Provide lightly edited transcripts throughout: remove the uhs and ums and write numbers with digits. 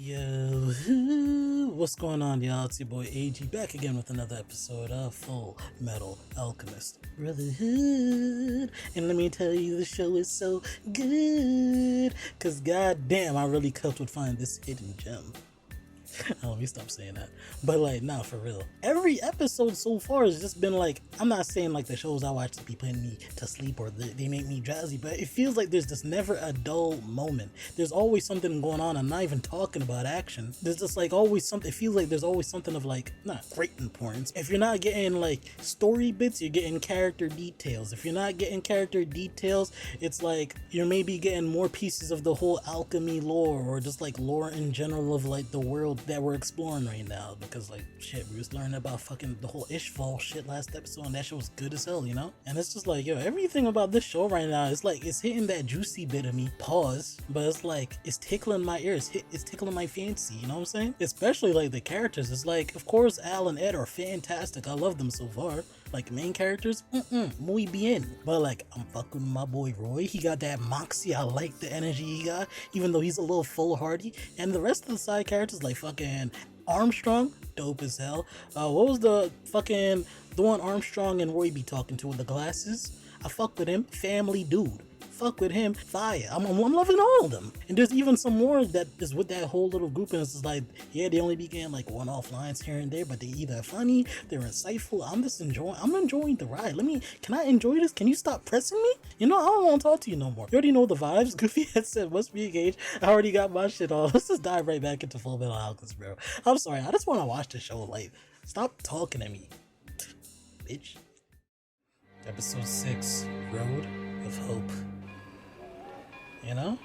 Yo, what's going on, y'all? It's your boy Aege back again with another episode of Fullmetal Alchemist Brotherhood. And let me tell you, the show is so good, cause goddamn, I really cooked with finding this hidden gem. Let me stop saying that. But like, nah, for real. Every episode so far has just been like, I'm not saying like the shows I watch to be putting me to sleep or they make me drowsy, but it feels like there's just never a dull moment. There's always something going on. I'm not even talking about action. There's just like always something. It feels like there's always something of like, not great importance. If you're not getting like story bits, you're getting character details. If you're not getting character details, it's like you're maybe getting more pieces of the whole alchemy lore or just like lore in general of like the world that we're exploring right now, because like shit, we was learning about fucking the whole Ishval shit last episode and that shit was good as hell, you know? And it's just like, yo, everything about this show right now, it's like it's hitting that juicy bit of me, pause, but it's like it's tickling my ears, it's tickling my fancy, you know what I'm saying? Especially like the characters. It's like, of course Al and Ed are fantastic, I love them so far. Like main characters, muy bien. But like, I'm fucking with my boy Roy. He got that moxie. I like the energy he got, even though he's a little foolhardy. And the rest of the side characters, like fucking Armstrong, dope as hell. What was the one Armstrong and Roy be talking to with the glasses? I fuck with him. Family dude. Fuck with him, fire. I'm loving all of them. And there's even some more that is with that whole little group, and it's just like, yeah, they only began like one-off lines here and there, but they either funny, they're insightful. I'm enjoying the ride. Can I enjoy this? Can you stop pressing me? You know, I don't want to talk to you no more. You already know the vibes. Goofy had said, must be engaged. I already got my shit on. Let's just dive right back into Fullmetal Alchemist, bro. I'm sorry, I just want to watch the show. Like, stop talking to me, bitch. Episode 6, Road of Hope. You know?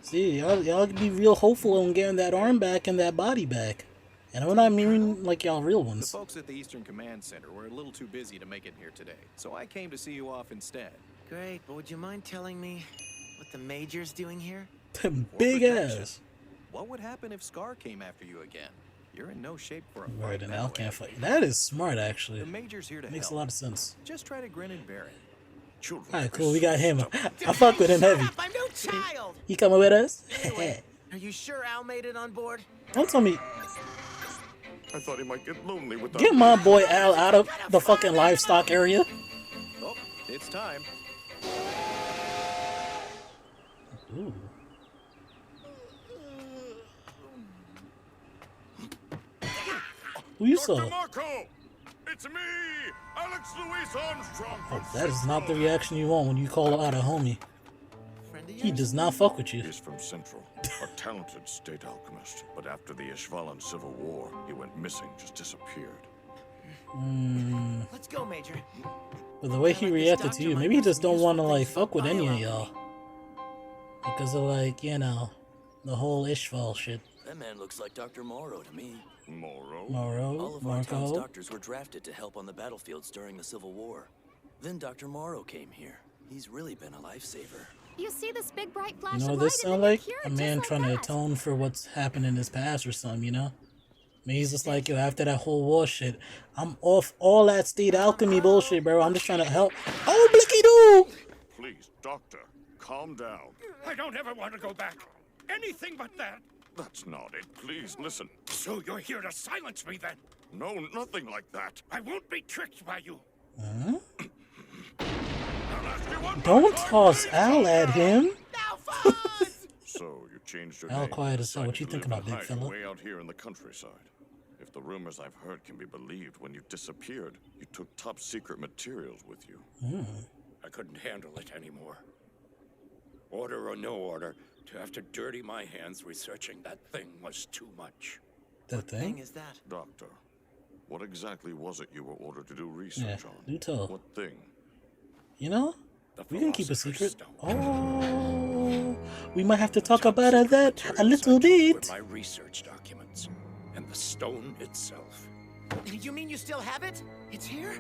See, y'all be real hopeful on getting that arm back and that body back. And I'm not meaning like y'all real ones. The folks at the Eastern Command Center were a little too busy to make it here today, so I came to see you off instead. Great, but would you mind telling me what the Major's doing here? Big ass. What would happen if Scar came after you again? You're in no shape for a fight. Right, and Al can't fight. That is smart, actually. The Major's here to Makes help. a lot of sense. Just try to grin and bear it. Alright, cool, we got him. I fuck with him heavy. I'm no child! He coming with us? Anyway, are you sure Al made it on board? Don't tell me. I thought he might get lonely without Get my boy Al out of the fucking livestock area. Oh, it's time. Ooh. Who you saw? Dr. Marco! It's me, Alex Luis Armstrong. Oh, that is not the reaction you want when you call out a homie. He does not fuck with you. He's from Central, a talented state alchemist. But after the Ishvalan Civil War, he went missing, just disappeared. Let's go, Major. But the way he reacted to you, maybe he just don't want to like fuck with any of y'all. Because of like, you know, the whole Ishval shit. That man looks like Dr. Morrow to me. Morrow? All of our town's Marco. doctors were drafted to help on the battlefields during the Civil War. Then Dr. Morrow came here. He's really been a lifesaver. You see this big bright flash You know of what light this and sound then like? you're A cured man just trying like to that. atone for what's happened in his past or something, you know? Maybe he's just like, yo, after that whole war shit, I'm off all that state alchemy bullshit, bro. I'm just trying to help. Oh, blicky doo! Please, doctor, calm down. I don't ever want to go back. Anything but that. That's not it. Please, listen. So you're here to silence me then? No, nothing like that. I won't be tricked by you. Huh? I'll ask you one more Don't time, toss please, Al at him. So, you changed your Al name. quiet as hell. What you decided to thinking live about, in big hiding fella? Way out here in the countryside. If the rumors I've heard can be believed, when you disappeared, you took top secret materials with you. I couldn't handle it anymore. Order or no order, to have to dirty my hands researching that thing was too much. That Thing thing? is that? Doctor, what exactly was it you were ordered to do Yeah, research on? do tell. What thing? You know? The We can keep a Philosopher's secret. Stone. Oh, we might have to talk Top about secret that a materials little I took were bit. my research documents and the stone itself. You mean you still have it? It's here?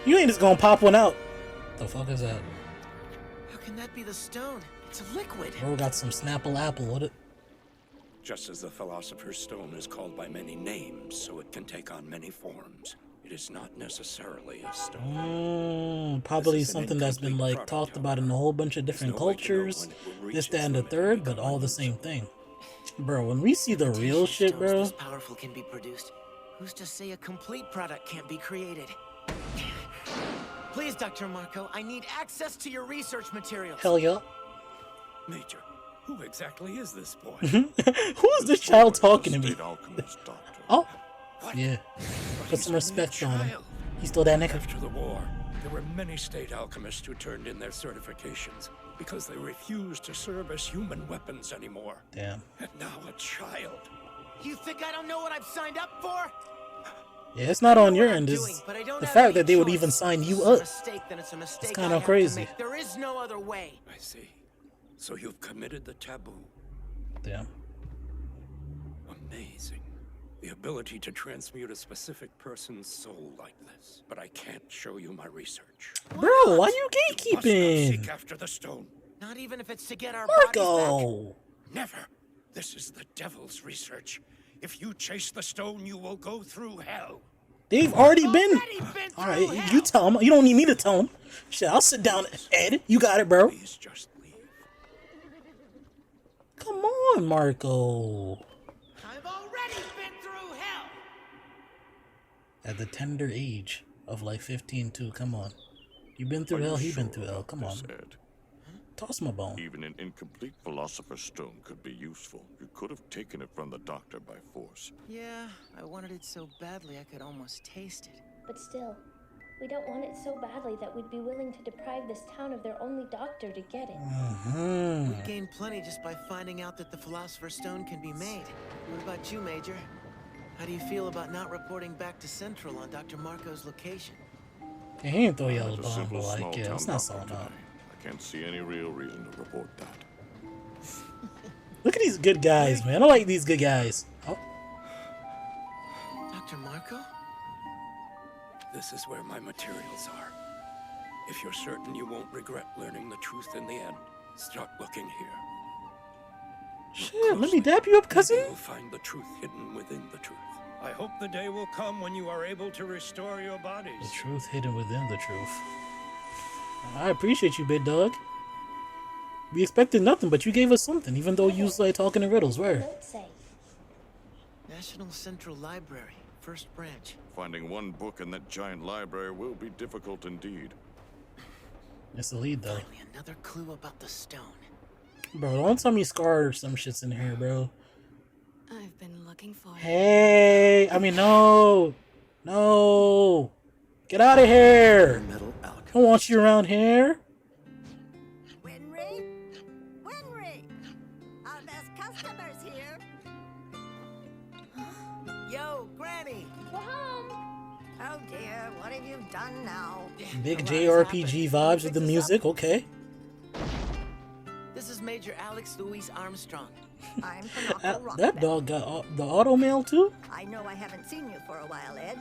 You ain't just gonna pop one out. The fuck is that? How can that be the stone? It's a liquid. Bro got some Snapple Apple. What it? Just as the Philosopher's Stone is called by many names, so it can take on many forms. It is not necessarily a stone. Probably This is an something that's been incomplete like talked product, about in a whole bunch of There's different no way to know cultures. when it will reach This, that, its and the limit and third, but become all the same unusable. thing. Bro, when we see the real shit, Stones bro. this powerful can be produced. Who's to say a complete product can't be created? Please, Dr. Marco, I need access to your research materials. Hell yeah. Major, who exactly is this boy? Who is this child talking to me? State alchemist, Doctor. Oh, What? yeah. But Put he's some only a respect on him. child. He's still that nigga. After the war, there were many state alchemists who turned in their certifications because they refused to serve as human weapons anymore. Damn. And now a child. You think I don't know what I've signed up for? Yeah, it's not on I know your what I'm end. doing, It's but I don't the have fact any that they would choice. even sign If you it's a up. mistake, then it's a mistake kinda I have to crazy. make. There is no other way. I see. So you've committed the taboo. Damn. Amazing. The ability to transmute a specific person's soul like this. But I can't show you my research. Bro, why you You must not gatekeeping? seek after the stone. Not even if it's to get our bodies back. Marco! Never. This is the devil's research. If you chase the stone, you will go through hell. They've already been. Already been through Alright, hell. you tell him. You don't need me to tell him. Shit, I'll sit down, Ed. You got it, bro. Please just leave. Come on, Marco. I've already been through hell. At the tender age of like 15 too. Come on. You've been through Are you hell, he sure been through hell. about Come on. this, Ed? Toss my bone. Even an incomplete Philosopher's Stone could be useful. You could have taken it from the doctor by force. Yeah, I wanted it so badly I could almost taste it. But still, we don't want it so badly that we'd be willing to deprive this town of their only doctor to get it. We gained plenty just by finding out that the Philosopher's Stone can be made. What about you, Major? How do you feel about not reporting back to Central on Dr. Marco's location? He ain't throw As yellow a bomb, simple but like, yeah, small-town it's not doctor selling out. today, I can't see any real reason to report that. Look at these good guys, man. I like these good guys. Oh, Dr. Marco? This is where my materials are. If you're certain you won't regret learning the truth in the end, start looking here. shit. Let me dap you up, cousin. You'll find the truth hidden within the truth. I hope the day will come when you are able to restore your bodies. The truth hidden within the truth. I appreciate you, big dog. We expected nothing, but you gave us something, even though you was like talking in riddles. Where? Note say, National Central Library, first branch. Finding one book in that giant library will be difficult indeed. It's the lead, though. Finally, another clue about the stone. Bro, don't tell me Scar or some shit's in here, bro. I've been looking for it. Hey, I mean, no. No. Get out of here. Fullmetal Alchemist. I don't want you around here. Winry? Winry! Our best customers here. Yo, Granny! we're home. Oh dear, what have you done now? Big A lot has JRPG happened. vibes with Fix the this up? music. Okay. This is Major Alex Louise Armstrong. I'm from That dog got the auto mail too? I know I haven't seen you for a while, Ed,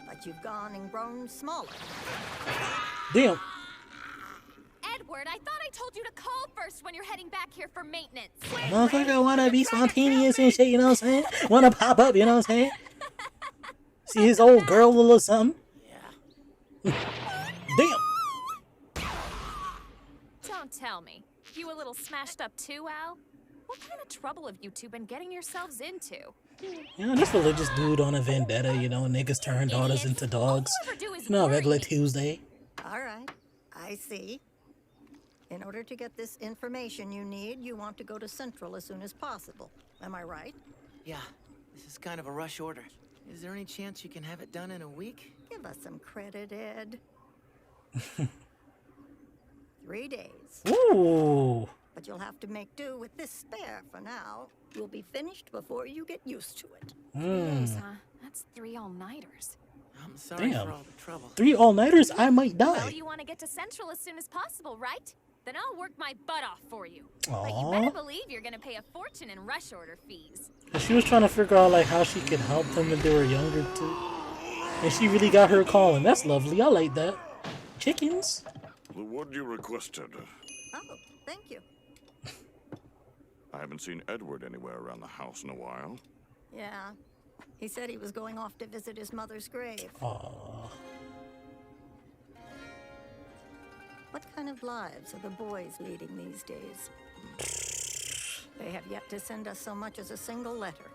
but you've gone and grown smaller. Damn. Edward, I thought I told you to call first when you're heading back here for maintenance. Motherfucker wanna be spontaneous and shit, you know what I'm saying? Wanna pop up, you know what I'm saying? See his old girl a little something? Yeah. Damn. Don't tell me. You a little smashed up too, Al? What kind of trouble have you two been getting yourselves into? You know, this religious dude on a vendetta, you know, niggas turn daughters into dogs. All you ever do is You know, regular worry. Tuesday. All right, I see. In order to get this information you need, you want to go to Central as soon as possible. Am I right? Yeah, this is kind of a rush order. Is there any chance you can have it done in a week? Give us some credit, Ed. 3 days. Ooh. But you'll have to make do with this spare for now. You'll be finished before you get used to it. 3 days, huh? That's 3 all-nighters. I'm sorry Damn. for all the trouble. 3 all-nighters, I might Well, die. you want to get to Central as soon as possible, right? Then I'll work my butt off for you. But you Aww. better believe you're gonna pay a fortune in rush order fees. And she was trying to figure out like how she could help them when they were younger too. And she really got her calling. That's lovely. I like that. Chickens? The wood you requested. Oh, thank you. I haven't seen Edward anywhere around the house in a while. Yeah, He said he was going off to visit his mother's grave. Aww. What kind of lives are the boys leading these days? They have yet to send us so much as a single letter.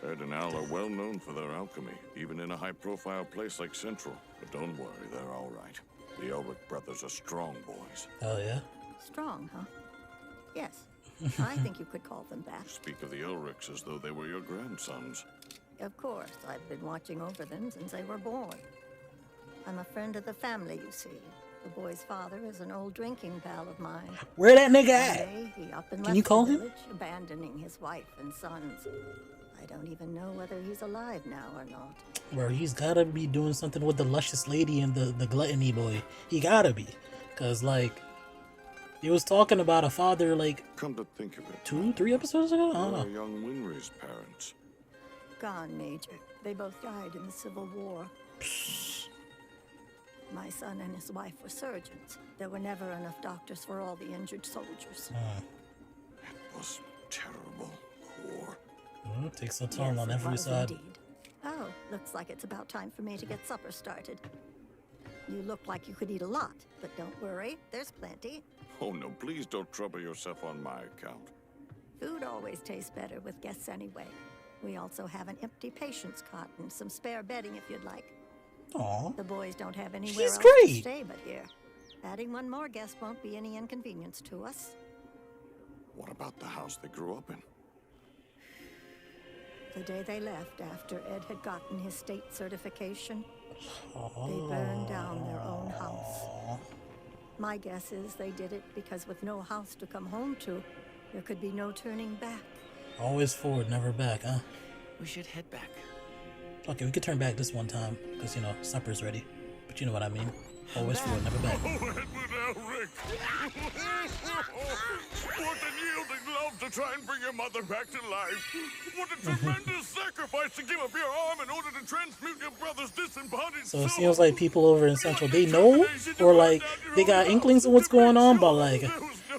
Ed and Al are well known for their alchemy, even in a high-profile place like Central. But don't worry, they're all right. The Elric brothers are strong boys. Oh, yeah? Strong, huh? Yes. I think you could call them that. Speak of the Elrics as though they were your grandsons. Of course, I've been watching over them since they were born. I'm a friend of the family, you see. The boy's father is an old drinking pal of mine. Where that nigga at? One day, he up and Can left you call the him? village, abandoning his wife and sons. I don't even know whether he's alive now or not. Bro, he's gotta be doing something with the luscious lady and the gluttony boy. He gotta be. Cause, like, he was talking about a father, like, Come to think of it, 2-3 episodes ago? I don't where are know. young Winry's parents? Gone, Major. They both died in the Civil War. My son and his wife were surgeons. There were never enough doctors for all the injured soldiers. It was terrible. War. Takes a toll Yes, on it every was side. indeed. Oh, looks like it's about time for me to get supper started. You look like you could eat a lot, but don't worry, there's plenty. Oh no, please don't trouble yourself on my account. Food always tastes better with guests anyway. We also have an empty patient's cot and some spare bedding if you'd like. Aw. The boys don't have anywhere She's else great. to stay but here. Adding one more guest won't be any inconvenience to us. What about the house they grew up in? The day they left, after Ed had gotten his state certification, they burned down their own house. My guess is they did it because with no house to come home to, there could be no turning back. Always forward, never back, huh? We should head back. Okay, we could turn back this one time, because, you know, supper's ready. But you know what I mean. Always forward, never back. Oh, Edward Elric! What an yielding love to try and bring your mother back to life! What a tremendous sacrifice to give up your arm in order to transmute your brother's disembodied So soul! it seems like people over in Central, they know, or like, they got inklings of what's going on, but like,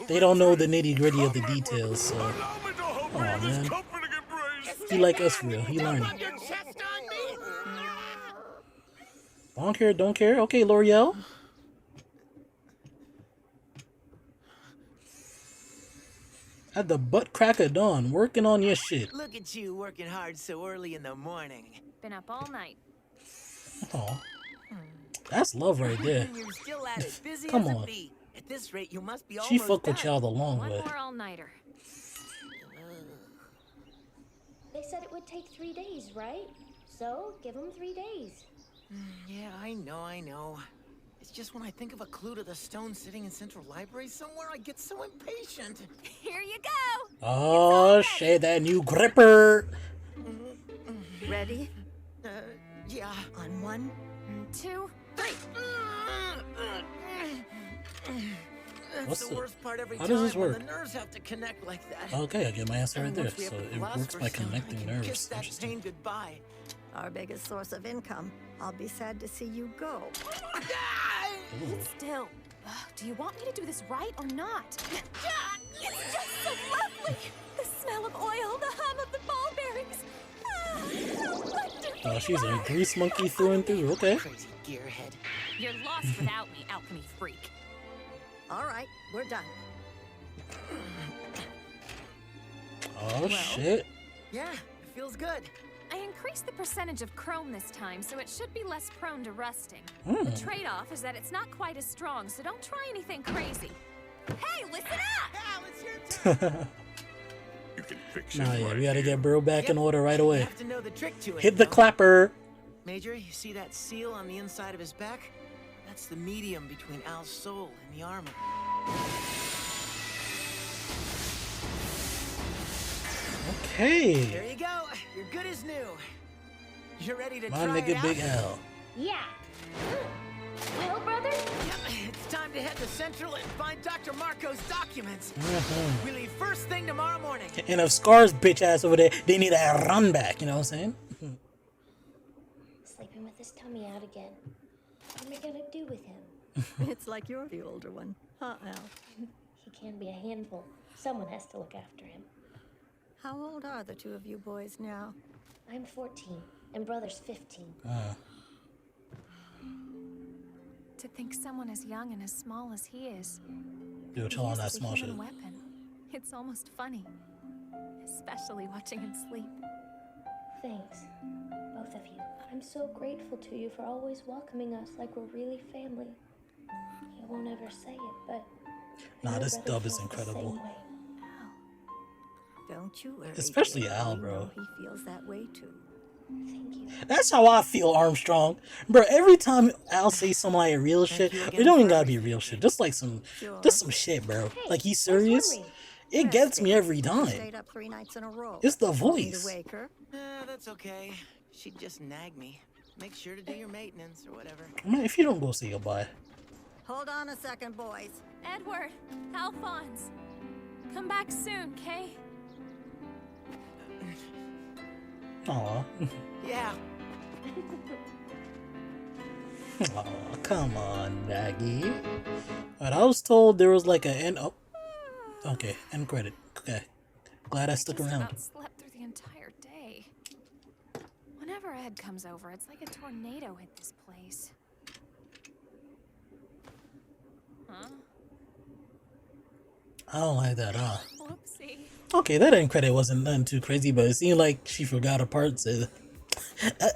they don't know the nitty gritty of the details, so. Allow me to hope Aw, in this man. comforting embrace! He like us for real, he learning. Don't care, don't care. Okay, L'Oreal. At the butt crack of dawn, working on your shit. Look at you working hard so early in the morning. Been up all night. Aw. That's love right there. You're still at it, busy Come as a on. bee. At this rate, you must be She almost fuck with done. y'all the long One way. more all-nighter. They said it would take 3 days, right? So, give them 3 days. Yeah, I know. It's just when I think of a clue to the stone sitting in Central Library somewhere, I get so impatient. Here you go. Oh shit, that new gripper. Ready? Yeah. On 1, 2, 3. That's What's the the- worst part every how time does this when work? the nerves have to connect like that. Okay, I get my answer right And there. once we have So the it works Philosopher's by Stone, I connecting can nerves. kiss that Interesting. pain goodbye. our biggest source of income. I'll be sad to see you go. Ooh. still. Do you want me to do this right or not? It's just so lovely. The smell of oil, the hum of the ball bearings. How wonderful. Oh, she's a grease monkey through and through. Okay. Crazy gearhead. You're lost without me, alchemy freak. All right, we're done. Oh shit. Yeah, it feels good. I increased the percentage of chrome this time, so it should be less prone to rusting. Hmm. The trade-off is that it's not quite as strong, so don't try anything crazy. Hey, listen up! Al, it's your turn. You can fix it Nah, yeah, right we gotta here. get Burrow back in Yep. order right You away. have to know the trick to it. Hit the you know? clapper. Major, you see that seal on the inside of his back? That's the medium between Al's soul and the armor. Okay. There you go. You're good as new. You're ready to My try it nigga out? Big Al. Yeah. Well, brother, Yep, it's time to head to Central and find Dr. Marco's documents. We leave first thing tomorrow morning. And if Scar's bitch ass over there, they need a run back, you know what I'm saying? sleeping with his tummy out again. What am I gonna do with him? It's like you're the older one. Huh, Al? He can be a handful. Someone has to look after him. How old are the two of you boys now? I'm 14, and brother's 15. To think someone as young and as small as he is Dude, chill on that uses a small shit. human weapon. It's almost funny, especially watching him sleep. Thanks, both of you. I'm so grateful to you for always welcoming us like we're really family. You won't ever say it, but Nah, your this brother dub is feels the incredible. same way. Don't you worry. Especially Jill. Al, We bro. know he feels that way too. Thank you. That's how I feel, Armstrong. Bro, every time Al says some like real shit, you it again don't even for gotta be everything, real shit. Aege. Just like some, just some shit, bro. Hey, Like he's where's serious. Henry? It gets me Resting. every She time. stayed up 3 nights in a row. It's the Want me to voice. wake her? That's okay. She'd just nag me. Make sure to do your maintenance or whatever. Man, if you don't go say goodbye. Hold on a second, boys. Edward, Alphonse, come back soon, Kay? Aw. Yeah. Aw, come on, Maggie. But I was told there was like an end. Oh, okay, end credit. Okay, glad I stuck just around. about slept through the entire day. Whenever Ed comes over, it's like a tornado hit this place. Huh? I don't like that, huh? Whoopsie. Okay, that end credit wasn't nothing too crazy, but it seemed like she forgot a part. So,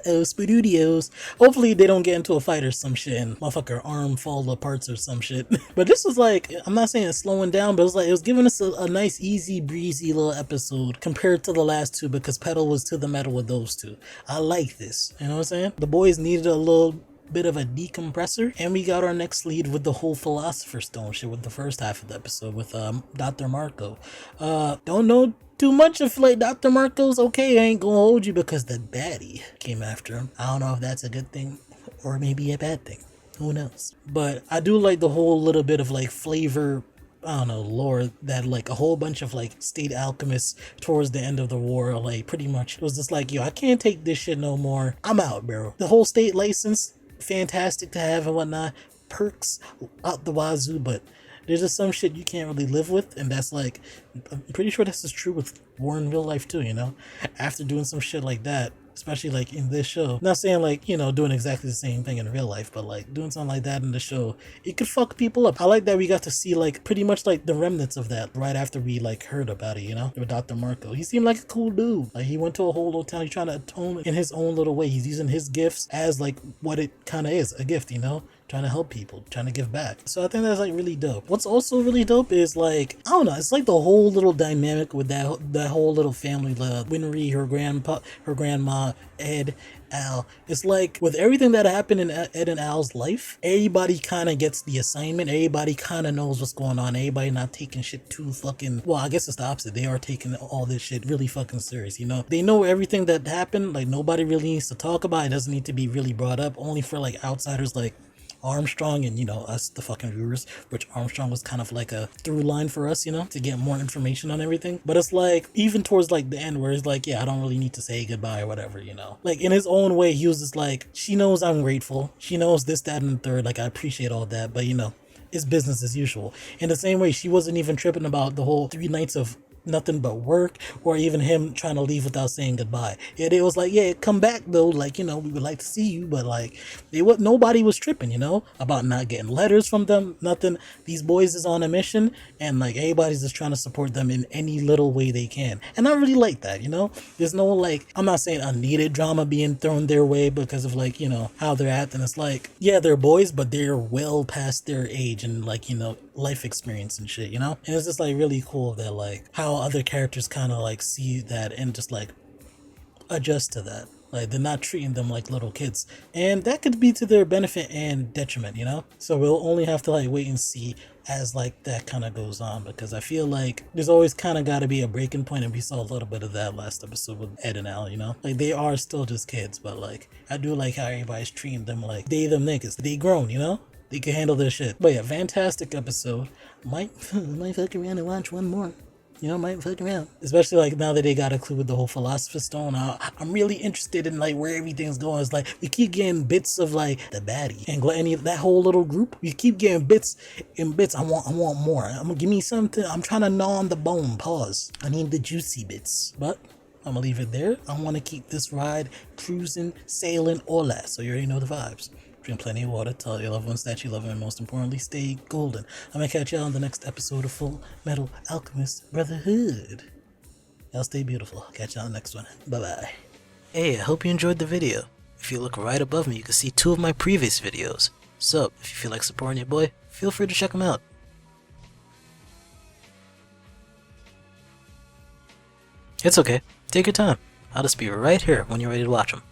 Spoodudios. Hopefully they don't get into a fight or some shit and motherfucker arm fall apart or some shit. But this was like, I'm not saying it's slowing down, but it was like, it was giving us a nice, easy, breezy little episode compared to the last two because Pedal was to the metal with those two. I like this. You know what I'm saying? The boys needed a little bit of a decompressor, and we got our next lead with the whole Philosopher's Stone shit with the first half of the episode with Dr. Marco. Don't know too much if like Dr. Marco's okay. I ain't gonna hold you because the baddie came after him. I don't know if that's a good thing or maybe a bad thing. Who knows? But I do like the whole little bit of like flavor, I don't know, lore that like a whole bunch of like state alchemists towards the end of the war, like pretty much it was just like, yo, I can't take this shit no more. I'm out, bro. The whole state license, fantastic to have and whatnot, perks out the wazoo, but there's just some shit you can't really live with, and that's like, I'm pretty sure this is true with war in real life too, you know? After doing some shit like that, especially like in this show, not saying like, you know, doing exactly the same thing in real life, but like doing something like that in the show, it could fuck people up. I like that we got to see like pretty much like the remnants of that right after we like heard about it, you know, with Dr. Marco. He seemed like a cool dude. Like he went to a whole little town, he's trying to atone in his own little way. He's using his gifts as like what it kind of is, a gift, you know, trying to help people, trying to give back. So I think that's like really dope. What's also really dope is like, I don't know, it's like the whole little dynamic with that whole little family, Winry, her grandma, Ed, Al. It's like with everything that happened in Ed and Al's life, everybody kind of gets the assignment. Everybody kind of knows what's going on. Everybody not taking shit too fucking, well, I guess it's the opposite. They are taking all this shit really fucking serious, you know? They know everything that happened. Like nobody really needs to talk about it. It doesn't need to be really brought up, only for like outsiders like Armstrong and, you know, us, the fucking viewers, which Armstrong was kind of like a through line for us, you know, to get more information on everything. But it's like, even towards like the end where he's like, yeah, I don't really need to say goodbye or whatever, you know, like in his own way, he was just like, she knows I'm grateful. She knows this, that, and the third. Like, I appreciate all that, but you know, it's business as usual. In the same way, she wasn't even tripping about the whole 3 nights of nothing but work, or even him trying to leave without saying goodbye. It was like, yeah, come back though, like, you know, we would like to see you, but like nobody was tripping, you know, about not getting letters from them, nothing. These boys is on a mission, and like everybody's just trying to support them in any little way they can, and I really like that, you know. There's no like, I'm not saying unneeded drama being thrown their way because of like, you know, how they're acting. It's like, yeah, they're boys, but they're well past their age and like, you know, life experience and shit, you know. And it's just like really cool that like how other characters kind of like see that and just like adjust to that. Like they're not treating them like little kids, and that could be to their benefit and detriment, you know. So we'll only have to like wait and see as like that kind of goes on, because I feel like there's always kind of got to be a breaking point, and we saw a little bit of that last episode with Ed and Al, you know. Like they are still just kids, but like I do like how everybody's treating them like they them niggas. They grown, you know. They can handle their shit. But yeah, fantastic episode. Might fuck around and watch one more. You know, might fuck around. Especially like now that they got a clue with the whole Philosopher's Stone. I'm really interested in like where everything's going. It's like we keep getting bits of like the baddie and Glenny, that whole little group. We keep getting bits and bits. I want more. I'm gonna give me something. I'm trying to gnaw on the bone. Pause. I need the juicy bits. But I'm gonna leave it there. I want to keep this ride cruising, sailing, all that. So you already know the vibes. Drink plenty of water. Tell your loved ones that you love them. And most importantly, stay golden. I'm gonna catch y'all on the next episode of Full Metal Alchemist Brotherhood. Y'all stay beautiful. Catch y'all on the next one. Bye-bye. Hey, I hope you enjoyed the video. If you look right above me, you can see 2 of my previous videos. So, if you feel like supporting your boy, feel free to check them out. It's okay. Take your time. I'll just be right here when you're ready to watch them.